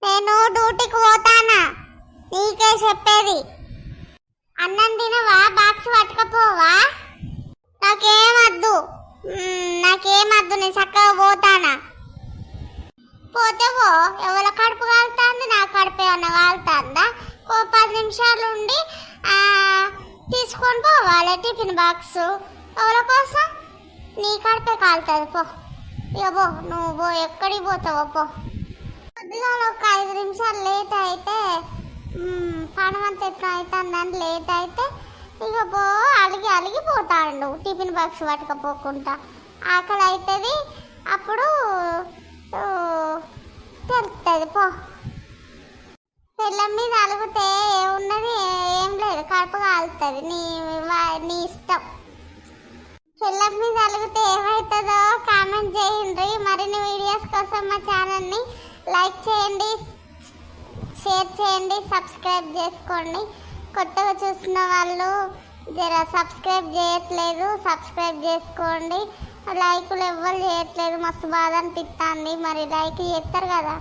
నేను డ్యూటీకి పోతానా, నీకే చెప్పేది. అన్నం తినవా? బాక్స్ పట్టుకపోవా? నాకేమద్దు, నాకేమద్దు, నేను చక్కగా పోతానా. పోతే పో, ఎవరి కడుపు కాలుతుంది? నా కడుపు ఏమన్నా కాలుతుందా? 10 నిమిషాలు ఉండి తీసుకొని పోవాలి టిఫిన్ బాక్స్. ఎవరి కోసం? నీ కడుపే కాలుతుంది. పో ఇక పో, నువ్వు పో, ఎక్కడికి పోతావో పో. కొద్దిగా ఒక 5 నిమిషాలు లేట్ అయితే పనమంతా ఎప్పుడు అవుతుందని లేట్ అయితే ఇక పో, అలిగి అలిగి పోతాడు టిఫిన్ బాక్స్ పట్టుకపోకుండా. ఆకలి అవుతుంది, అప్పుడు తెలుస్తుంది. పో, పిల్లం మీద అలిగితే ఏమున్నది? ఏం లేదు, కడుపు కాలుతుంది. నీ ఇష్టం. పిల్లం మీద అలిగితే ఏమవుతుందో కామెంట్ చేయండి. మరిన్ని వీడియోస్ కోసం మా ఛానల్ని లైక్ చేయండి, షేర్ చేయండి, సబ్స్క్రైబ్ చేసుకోండి. కొత్తగా చూసిన వాళ్ళు జర సబ్స్క్రైబ్ చేయట్లేదు, సబ్స్క్రైబ్ చేసుకోండి. లైకులు ఎవ్వరు చేయట్లేదు, మస్తు బాధ అనిపిస్తుంది. మరి లైక్ చేస్తారు కదా.